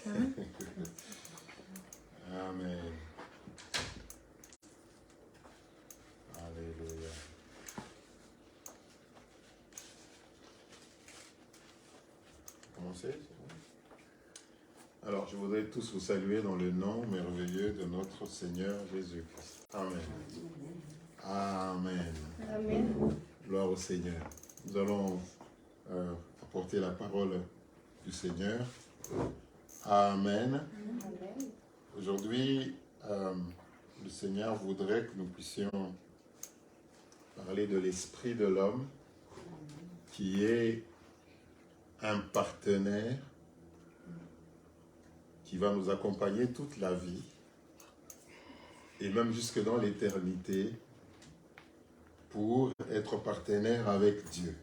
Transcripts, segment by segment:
Amen. Amen. Alléluia. Commencez. Alors, je voudrais tous vous saluer dans le nom merveilleux de notre Seigneur Jésus-Christ. Amen. Amen. Amen. Gloire au Seigneur. Nous allons apporter la parole du Seigneur. Amen. Amen. Aujourd'hui, le Seigneur voudrait que nous puissions parler de l'esprit de l'homme qui est un partenaire qui va nous accompagner toute la vie et même jusque dans l'éternité pour être partenaire avec Dieu.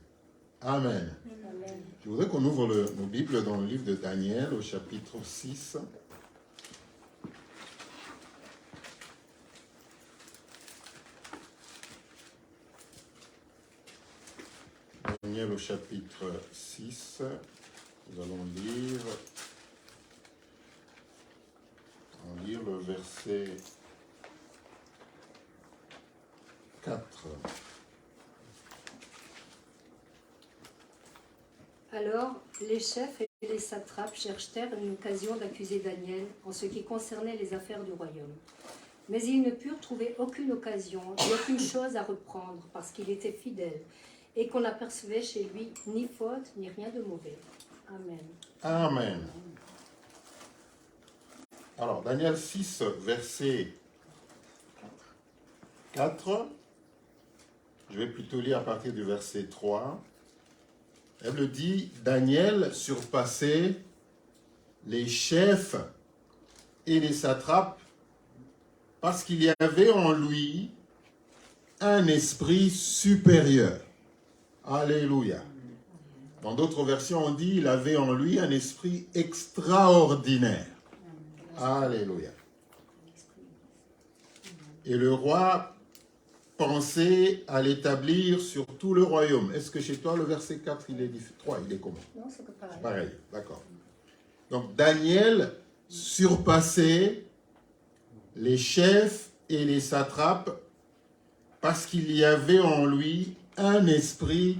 Amen. Amen. Je voudrais qu'on ouvre nos Bibles dans le livre de Daniel au chapitre 6. Daniel au chapitre 6, nous allons lire le verset 4. Alors, les chefs et les satrapes cherchèrent une occasion d'accuser Daniel en ce qui concernait les affaires du royaume. Mais ils ne purent trouver aucune occasion ni aucune chose à reprendre parce qu'il était fidèle et qu'on n'apercevait chez lui ni faute ni rien de mauvais. Amen. Amen. Alors, Daniel 6, verset 4. Je vais plutôt lire à partir du verset 3. Elle le dit, Daniel surpassait les chefs et les satrapes parce qu'il y avait en lui un esprit supérieur. Alléluia. Dans d'autres versions, on dit il avait en lui un esprit extraordinaire. Alléluia. Et le roi pensait à l'établir sur tout le royaume. Est-ce que chez toi, le verset 4, il est 3, il est comment? Non, c'est pas pareil. Pareil, d'accord. Donc, Daniel surpassait les chefs et les satrapes parce qu'il y avait en lui un esprit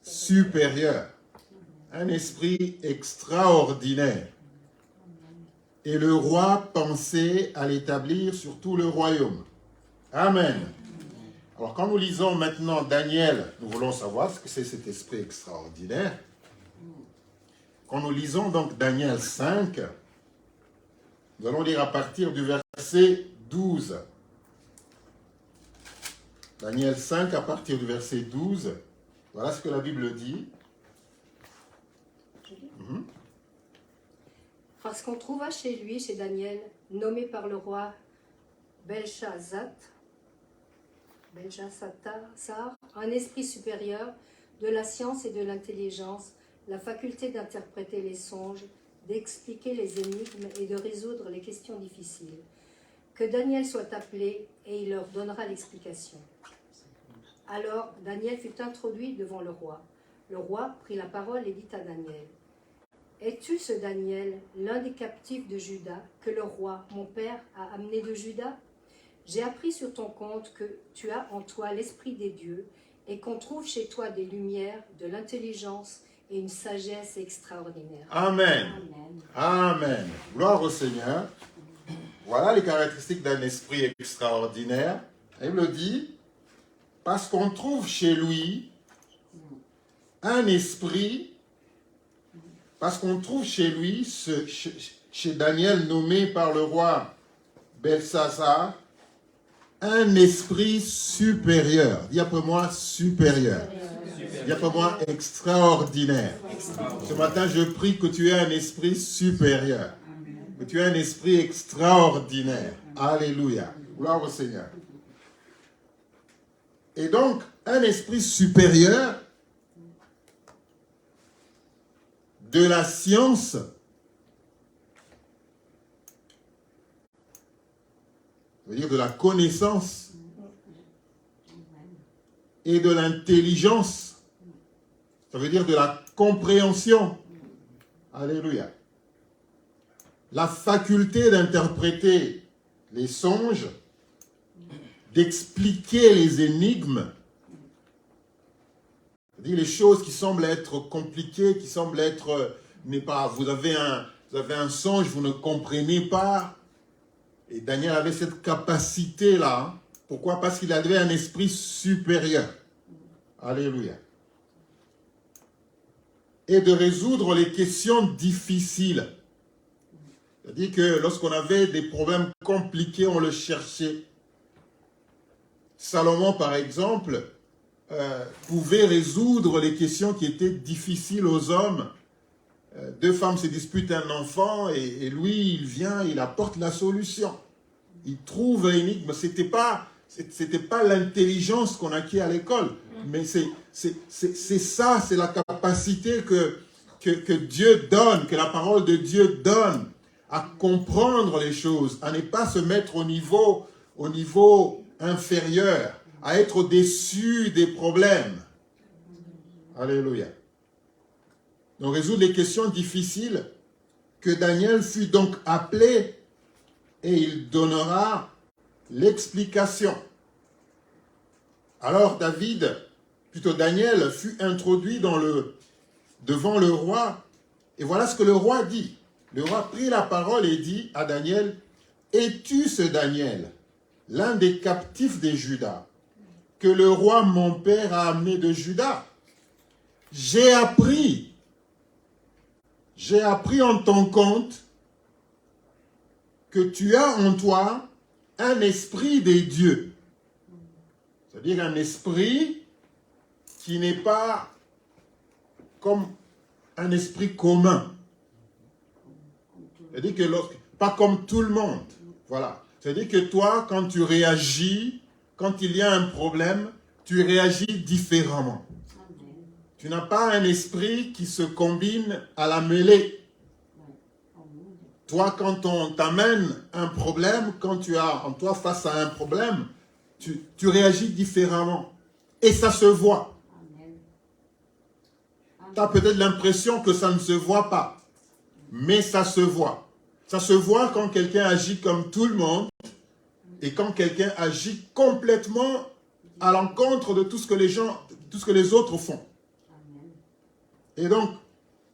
supérieur, un esprit extraordinaire. Et le roi pensait à l'établir sur tout le royaume. Amen. Alors, quand nous lisons maintenant Daniel, nous voulons savoir ce que c'est cet esprit extraordinaire. Quand nous lisons donc Daniel 5, nous allons lire à partir du verset 12. Daniel 5, à partir du verset 12. Voilà ce que la Bible dit. Parce qu'on trouva chez lui, chez Daniel, nommé par le roi Belshazzar, un esprit supérieur de la science et de l'intelligence, la faculté d'interpréter les songes, d'expliquer les énigmes et de résoudre les questions difficiles. Que Daniel soit appelé et il leur donnera l'explication. Alors Daniel fut introduit devant le roi. Le roi prit la parole et dit à Daniel, « Es-tu ce Daniel, l'un des captifs de Juda, que le roi, mon père, a amené de Juda? J'ai appris sur ton compte que tu as en toi l'esprit des dieux et qu'on trouve chez toi des lumières, de l'intelligence et une sagesse extraordinaire. » Amen. Amen. Amen. Gloire au Seigneur. Voilà les caractéristiques d'un esprit extraordinaire. Il me dit, parce qu'on trouve chez lui un esprit, parce qu'on trouve chez lui, chez Daniel nommé par le roi Belshazzar, un esprit supérieur. Dis après moi, supérieur. Dis après moi, extraordinaire. Ce matin, je prie que tu aies un esprit supérieur. Que tu aies un esprit extraordinaire. Alléluia. Gloire au Seigneur. Et donc, un esprit supérieur de la science ça veut dire de la connaissance et de l'intelligence. Ça veut dire de la compréhension. Alléluia. la faculté d'interpréter les songes, d'expliquer les énigmes, c'est-à-dire les choses qui semblent être compliquées, qui semblent être, vous avez un songe, vous ne comprenez pas. Et Daniel avait cette capacité-là. Pourquoi? Parce qu'il avait un esprit supérieur. Alléluia. Et de résoudre les questions difficiles. C'est-à-dire que lorsqu'on avait des problèmes compliqués, on le cherchait. Salomon, par exemple, pouvait résoudre les questions qui étaient difficiles aux hommes. Deux femmes se disputent un enfant et lui, il vient, il apporte la solution. Il trouve l'énigme. C'était pas l'intelligence qu'on acquiert à l'école, mais c'est ça, c'est la capacité que Dieu donne, que la parole de Dieu donne à comprendre les choses, à ne pas se mettre au niveau inférieur, à être au-dessus des problèmes. Alléluia. Donc, résoudre les questions difficiles, que Daniel fut donc appelé et il donnera l'explication. Alors Daniel fut introduit devant le roi, et voilà ce que le roi dit. Le roi prit la parole et dit à Daniel, « Es-tu ce Daniel, l'un des captifs de Juda, que le roi mon père a amené de Juda? J'ai appris en ton compte que tu as en toi un esprit des dieux. » C'est-à-dire un esprit qui n'est pas comme un esprit commun. C'est-à-dire que pas comme tout le monde. Voilà. C'est-à-dire que toi, quand tu réagis, quand il y a un problème, tu réagis différemment. Tu n'as pas un esprit qui se combine à la mêlée. Toi, quand on t'amène un problème, quand tu as en toi face à un problème, tu réagis différemment. Et ça se voit. Tu as peut-être l'impression que ça ne se voit pas. Mais ça se voit. Ça se voit quand quelqu'un agit comme tout le monde et quand quelqu'un agit complètement à l'encontre de tout ce que les autres font. Et donc,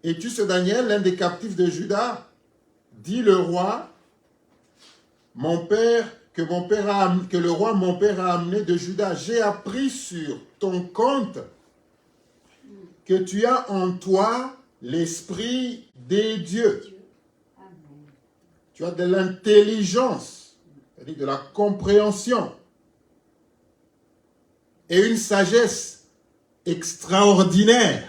es-tu ce Daniel, l'un des captifs de Juda? Dit le roi, que le roi mon père a amené de Juda. J'ai appris sur ton compte que tu as en toi l'esprit des dieux. Tu as de l'intelligence, c'est-à-dire de la compréhension et une sagesse extraordinaire.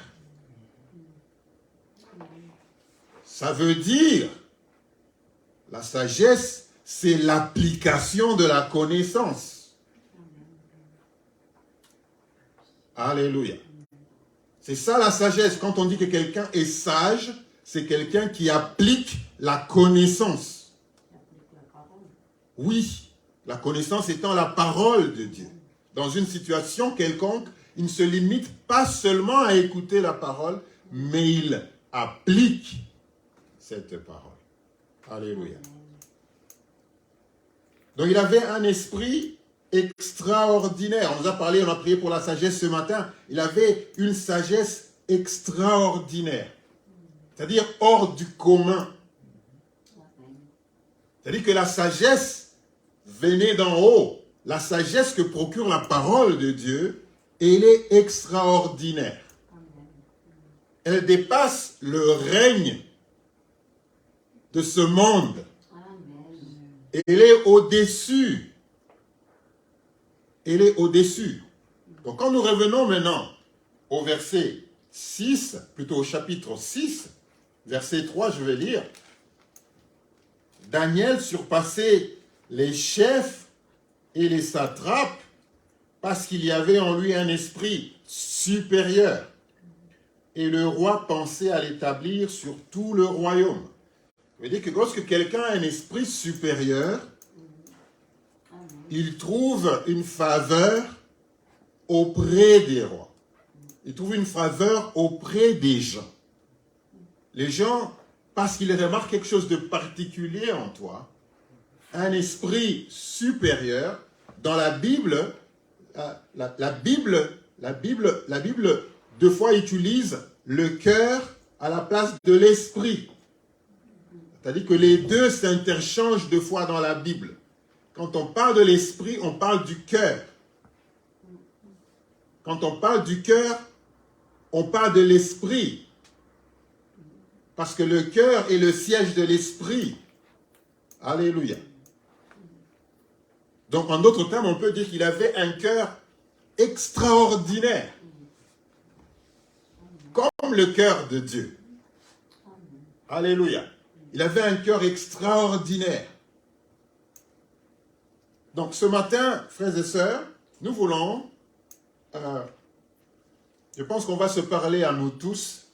Ça veut dire, la sagesse, c'est l'application de la connaissance. Alléluia. C'est ça la sagesse. Quand on dit que quelqu'un est sage, c'est quelqu'un qui applique la connaissance. Oui, la connaissance étant la parole de Dieu. Dans une situation quelconque, il ne se limite pas seulement à écouter la parole, mais il applique cette parole. Alléluia. Donc il avait un esprit extraordinaire. On nous a parlé, on a prié pour la sagesse ce matin. Il avait une sagesse extraordinaire. C'est-à-dire hors du commun. C'est-à-dire que la sagesse venait d'en haut. La sagesse que procure la parole de Dieu, elle est extraordinaire. Elle dépasse le règne de ce monde. Elle est au-dessus. Elle est au-dessus. Donc quand nous revenons maintenant au verset 6, plutôt au chapitre 6, verset 3, je vais lire. Daniel surpassait les chefs et les satrapes parce qu'il y avait en lui un esprit supérieur. Et le roi pensait à l'établir sur tout le royaume. Ça veut dire que lorsque quelqu'un a un esprit supérieur, il trouve une faveur auprès des rois. Il trouve une faveur auprès des gens. Les gens parce qu'il remarque quelque chose de particulier en toi, un esprit supérieur. Dans la Bible, la Bible, deux fois utilise le cœur à la place de l'esprit. C'est-à-dire que les deux s'interchangent deux fois dans la Bible. Quand on parle de l'esprit, on parle du cœur. Quand on parle du cœur, on parle de l'esprit. Parce que le cœur est le siège de l'esprit. Alléluia. Donc, en d'autres termes, on peut dire qu'il avait un cœur extraordinaire. Comme le cœur de Dieu. Alléluia. Il avait un cœur extraordinaire. Donc, ce matin, frères et sœurs, nous voulons, je pense qu'on va se parler à nous tous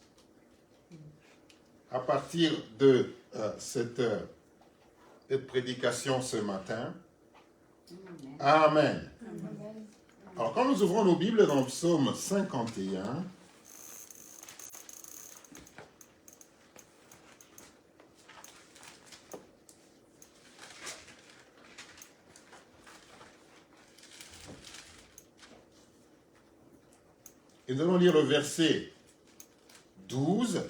à partir de cette prédication ce matin. Amen. Alors, quand nous ouvrons nos Bibles dans le psaume 51, et nous allons lire le verset 12.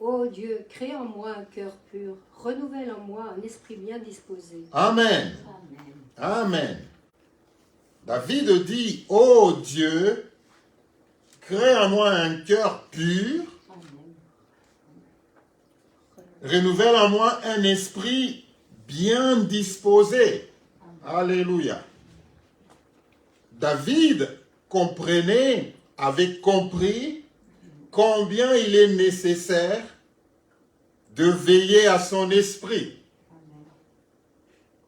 Ô Dieu, crée en moi un cœur pur, renouvelle en moi un esprit bien disposé. Amen. Amen. David dit, ô Dieu, crée en moi un cœur pur, renouvelle en moi un esprit bien disposé. Alléluia. David avait compris combien il est nécessaire de veiller à son esprit.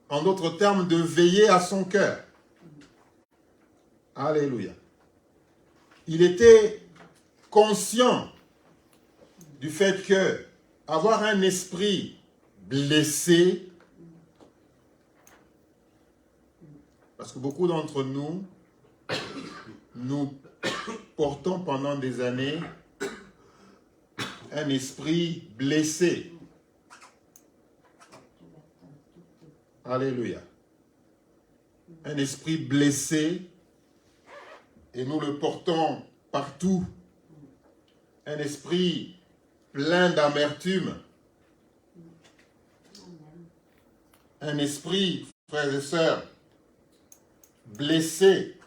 En d'autres termes, de veiller à son cœur. Alléluia. Il était conscient du fait que avoir un esprit blessé, parce que beaucoup d'entre nous, nous portons pendant des années un esprit blessé. Alléluia. Un esprit blessé, et nous le portons partout. Un esprit plein d'amertume. Un esprit, frères et sœurs, blessé.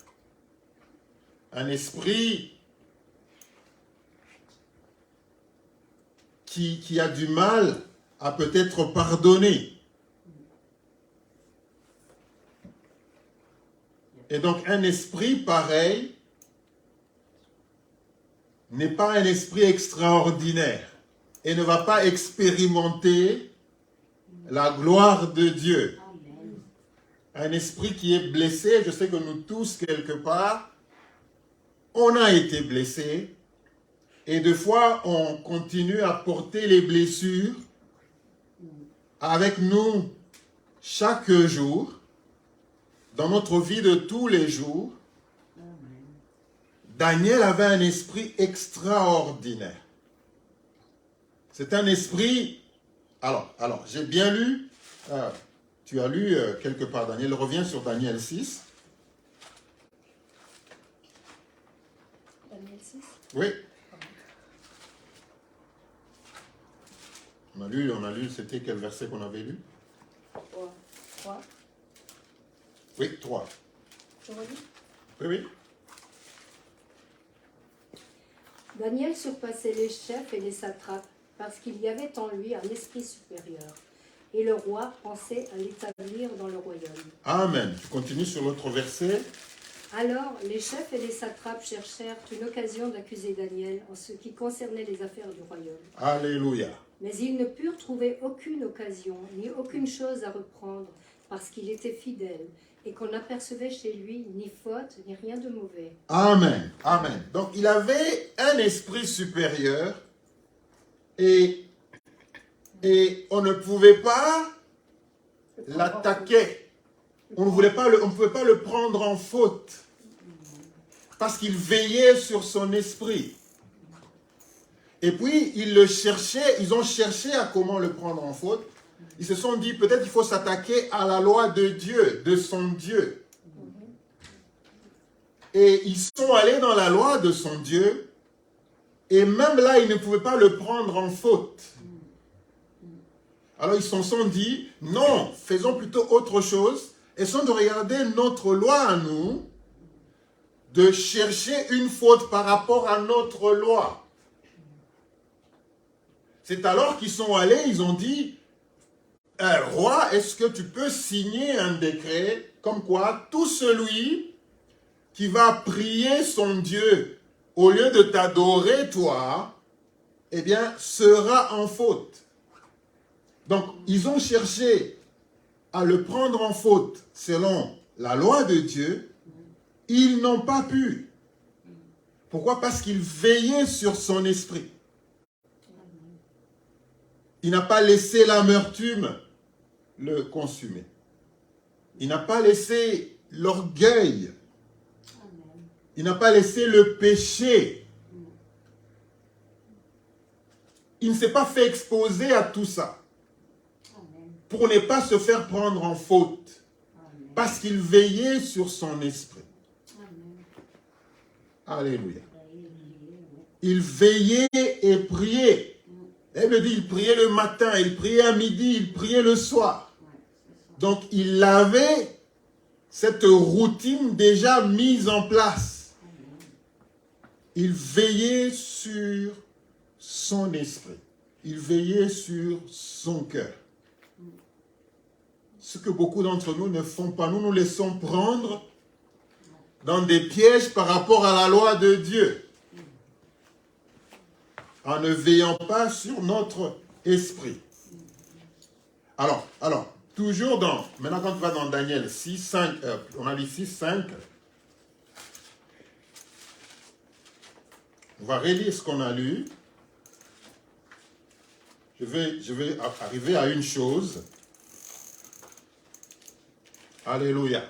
Un esprit qui a du mal à peut-être pardonner. Et donc un esprit pareil n'est pas un esprit extraordinaire et ne va pas expérimenter la gloire de Dieu. Un esprit qui est blessé, je sais que nous tous, quelque part, on a été blessés. Et des fois, on continue à porter les blessures avec nous chaque jour, dans notre vie de tous les jours. Daniel avait un esprit extraordinaire. C'est un esprit... Alors j'ai bien lu, tu as lu quelque part Daniel, reviens sur Daniel 6. Daniel 6. Oui. On a lu, c'était quel verset qu'on avait lu? 3. Oui, 3. Je relis. Oui. Daniel surpassait les chefs et les satrapes parce qu'il y avait en lui un esprit supérieur. Et le roi pensait à l'établir dans le royaume. Amen. Je continue sur l'autre verset. Alors, les chefs et les satrapes cherchèrent une occasion d'accuser Daniel en ce qui concernait les affaires du royaume. Alléluia. Mais ils ne purent trouver aucune occasion, ni aucune chose à reprendre, parce qu'il était fidèle, et qu'on n'apercevait chez lui ni faute, ni rien de mauvais. Amen. Amen. Donc, il avait un esprit supérieur, et on ne pouvait pas l'attaquer. On ne pouvait pas le prendre en faute. parce qu'il veillait sur son esprit. Et puis, ils ont cherché à comment le prendre en faute. Ils se sont dit, peut-être il faut s'attaquer à la loi de Dieu, de son Dieu. Et ils sont allés dans la loi de son Dieu, et même là, ils ne pouvaient pas le prendre en faute. Alors ils se sont dit, non, faisons plutôt autre chose, essayons de regarder notre loi à nous, de chercher une faute par rapport à notre loi. C'est alors qu'ils sont allés, ils ont dit, roi, est-ce que tu peux signer un décret comme quoi tout celui qui va prier son Dieu au lieu de t'adorer toi, eh bien, sera en faute. Donc, ils ont cherché à le prendre en faute selon la loi de Dieu. Ils n'ont pas pu. Pourquoi? Parce qu'il veillait sur son esprit. Il n'a pas laissé l'amertume le consumer. Il n'a pas laissé l'orgueil. Il n'a pas laissé le péché. Il ne s'est pas fait exposer à tout ça. Pour ne pas se faire prendre en faute. Parce qu'il veillait sur son esprit. Alléluia. Il veillait et priait. Elle me dit, il priait le matin, il priait à midi, il priait le soir. Donc, il avait cette routine déjà mise en place. Il veillait sur son esprit. Il veillait sur son cœur. Ce que beaucoup d'entre nous ne font pas. Nous nous laissons prendre dans des pièges par rapport à la loi de Dieu. En ne veillant pas sur notre esprit. Alors, toujours maintenant quand tu vas dans Daniel 6, 5, on a dit 6, 5, on va relire ce qu'on a lu. Je vais arriver à une chose. Alléluia.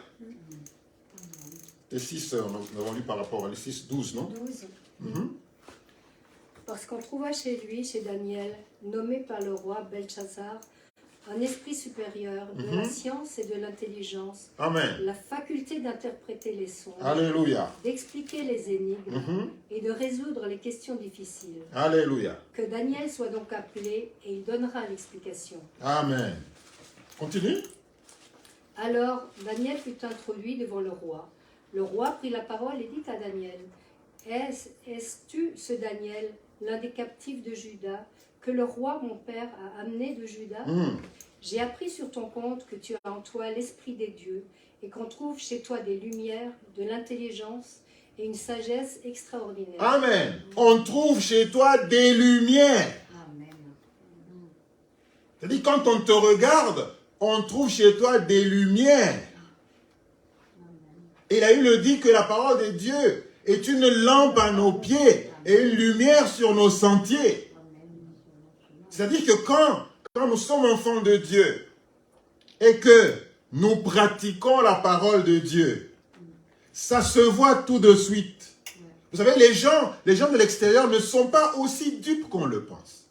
Les 6, nous avons lu par rapport à les 6, 12, non? 12. Parce qu'on trouva chez lui, chez Daniel, nommé par le roi Belshazzar, un esprit supérieur de la science et de l'intelligence, Amen. la faculté d'interpréter les songes, Alléluia. d'expliquer les énigmes et de résoudre les questions difficiles. Alléluia. Que Daniel soit donc appelé et il donnera l'explication. Amen. Continue. Alors Daniel fut introduit devant le roi. Le roi prit la parole et dit à Daniel, Es-tu ce Daniel, l'un des captifs de Juda, que le roi mon père a amené de Juda? J'ai appris sur ton compte que tu as en toi l'esprit des dieux et qu'on trouve chez toi des lumières, de l'intelligence et une sagesse extraordinaire. Amen. On trouve chez toi des lumières. Amen. C'est-à-dire quand on te regarde, on trouve chez toi des lumières. Et là, il nous dit que la parole de Dieu est une lampe à nos pieds et une lumière sur nos sentiers. C'est-à-dire que quand nous sommes enfants de Dieu et que nous pratiquons la parole de Dieu, ça se voit tout de suite. Vous savez, les gens de l'extérieur ne sont pas aussi dupes qu'on le pense.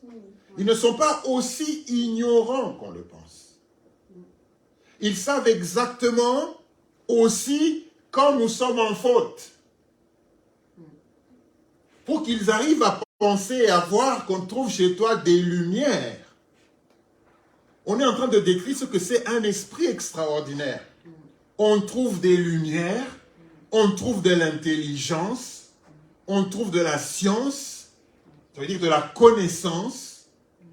Ils ne sont pas aussi ignorants qu'on le pense. Ils savent exactement aussi quand nous sommes en faute. Pour qu'ils arrivent à penser et à voir qu'on trouve chez toi des lumières. On est en train de décrire ce que c'est un esprit extraordinaire. On trouve des lumières, on trouve de l'intelligence, on trouve de la science, ça veut dire de la connaissance.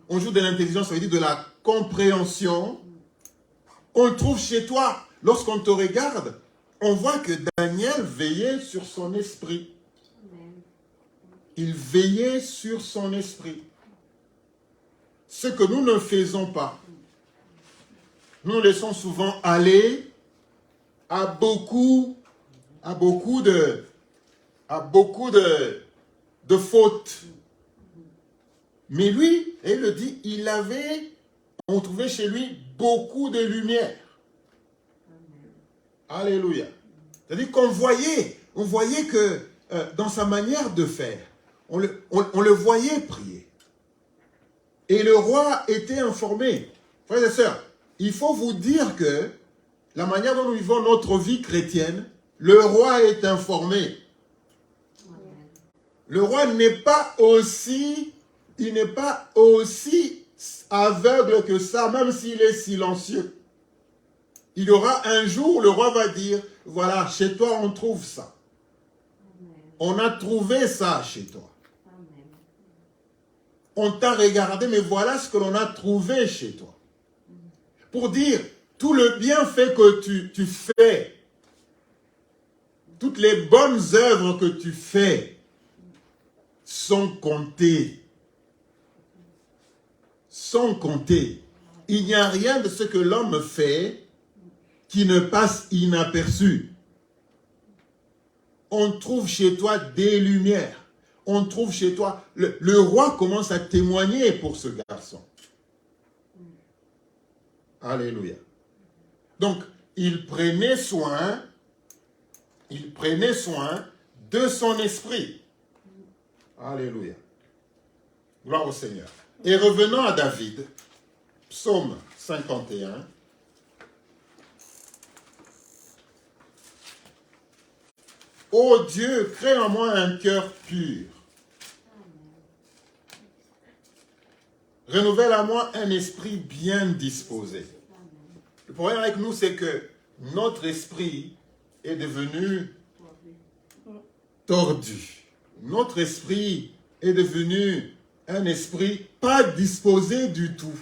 On trouve de l'intelligence, ça veut dire de la compréhension. On trouve chez toi, lorsqu'on te regarde, on voit que Daniel veillait sur son esprit. Il veillait sur son esprit. Ce que nous ne faisons pas. Nous laissons souvent aller à beaucoup de fautes. Mais lui, il le dit, on trouvait chez lui beaucoup de lumière. Alléluia. C'est-à-dire qu'on voyait que dans sa manière de faire. On le voyait prier. Et le roi était informé. Frères et sœurs, il faut vous dire que la manière dont nous vivons notre vie chrétienne, le roi est informé. Le roi n'est pas aussi aveugle que ça, même s'il est silencieux. Il y aura un jour, le roi va dire, voilà, chez toi on trouve ça. On a trouvé ça chez toi. On t'a regardé, mais voilà ce que l'on a trouvé chez toi. Pour dire, tout le bienfait que tu fais, toutes les bonnes œuvres que tu fais sont comptées. Sont comptées. Il n'y a rien de ce que l'homme fait qui ne passe inaperçu. On trouve chez toi des lumières. On trouve chez toi... Le roi commence à témoigner pour ce garçon. Alléluia. Donc, il prenait soin de son esprit. Alléluia. Gloire au Seigneur. Et revenons à David, psaume 51. Ô Dieu, crée en moi un cœur pur. Renouvelle à moi un esprit bien disposé. Le problème avec nous, c'est que notre esprit est devenu tordu. Notre esprit est devenu un esprit pas disposé du tout.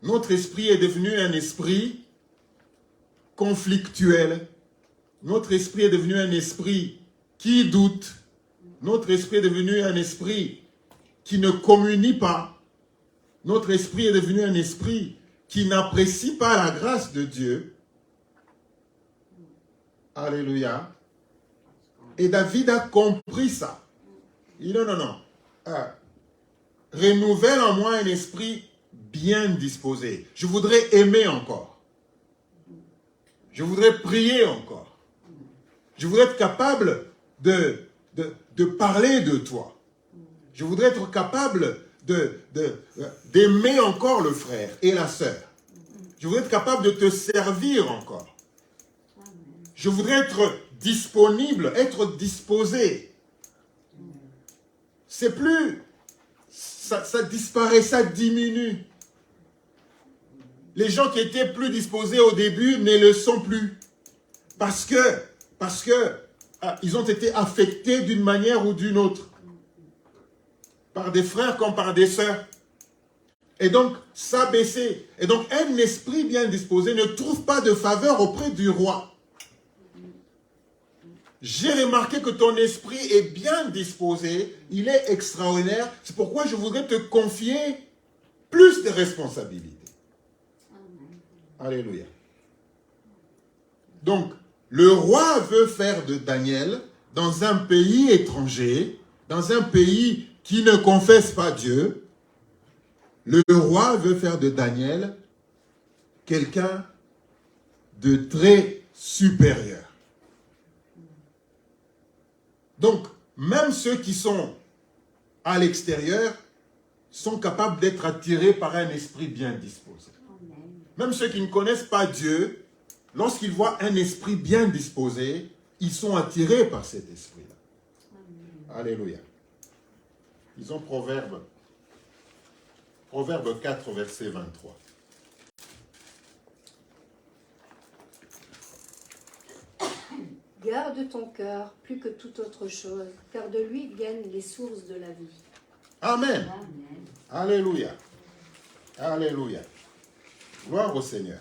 Notre esprit est devenu un esprit conflictuel. Notre esprit est devenu un esprit qui doute. Notre esprit est devenu un esprit qui ne communie pas. Notre esprit est devenu un esprit qui n'apprécie pas la grâce de Dieu. Alléluia. Et David a compris ça. Il dit non. Renouvelle en moi un esprit bien disposé. Je voudrais aimer encore. Je voudrais prier encore. Je voudrais être capable de parler de toi. Je voudrais être capable d'aimer encore le frère et la sœur. Je voudrais être capable de te servir encore. Je voudrais être disponible, être disposé. C'est plus... Ça disparaît, ça diminue. Les gens qui étaient plus disposés au début ne le sont plus. Parce que ils ont été affectés d'une manière ou d'une autre. Par des frères comme par des sœurs. Et donc, ça a baissé. Et donc, un esprit bien disposé ne trouve pas de faveur auprès du roi. J'ai remarqué que ton esprit est bien disposé. Il est extraordinaire. C'est pourquoi je voudrais te confier plus de responsabilités. Alléluia. Donc, le roi veut faire de Daniel, dans un pays étranger, dans un pays qui ne confesse pas Dieu, le roi veut faire de Daniel quelqu'un de très supérieur. Donc, même ceux qui sont à l'extérieur sont capables d'être attirés par un esprit bien disposé. Même ceux qui ne connaissent pas Dieu, lorsqu'ils voient un esprit bien disposé, ils sont attirés par cet esprit-là. Alléluia. Ils ont Proverbe 4, verset 23. Garde ton cœur plus que toute autre chose, car de lui viennent les sources de la vie. Amen. Alléluia. Alléluia. Gloire au Seigneur.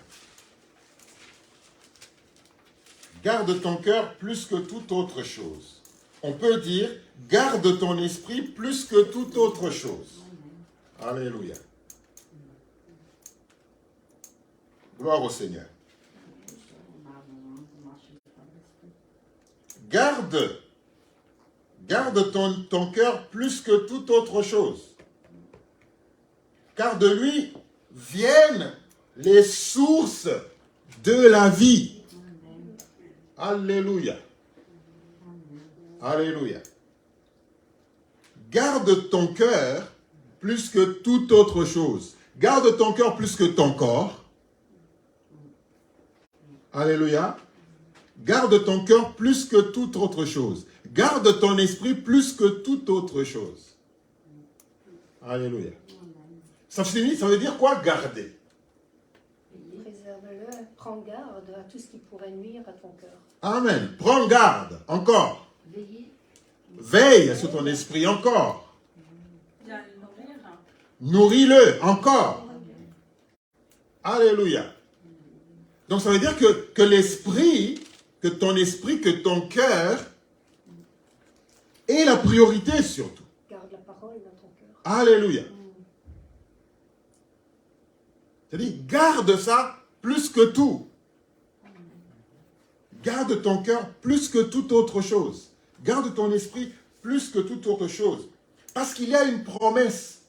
Garde ton cœur plus que toute autre chose. On peut dire, garde ton esprit plus que toute autre chose. Alléluia. Gloire au Seigneur. Garde ton cœur plus que toute autre chose. Car de lui viennent les sources de la vie. Alléluia. Alléluia. Garde ton cœur plus que toute autre chose. Garde ton cœur plus que ton corps. Alléluia. Garde ton cœur plus que toute autre chose. Garde ton esprit plus que toute autre chose. Alléluia. Ça veut dire quoi, garder? Préserve-le, prends garde à tout ce qui pourrait nuire à ton cœur. Amen. Prends garde, encore. Veillez. Veille sur ton esprit, encore. Nourris-le, encore. Alléluia. Donc ça veut dire que l'esprit, que ton esprit, que ton cœur est la priorité surtout. Garde la parole dans ton cœur. Alléluia. C'est-à-dire, garde ça plus que tout. Garde ton cœur plus que toute autre chose. Garde ton esprit plus que toute autre chose. Parce qu'il y a une promesse.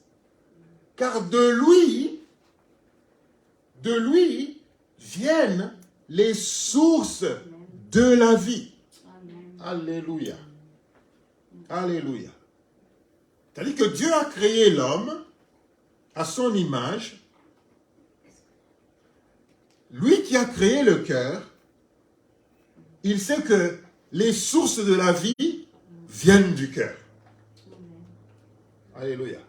Car de lui viennent les sources de la vie. Alléluia. Alléluia. C'est-à-dire que Dieu a créé l'homme à son image. Lui qui a créé le cœur, il sait que les sources de la vie viennent du cœur. Alléluia.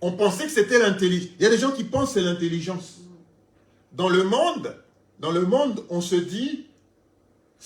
On pensait que c'était l'intelligence. Il y a des gens qui pensent que c'est l'intelligence. Dans le monde, on se dit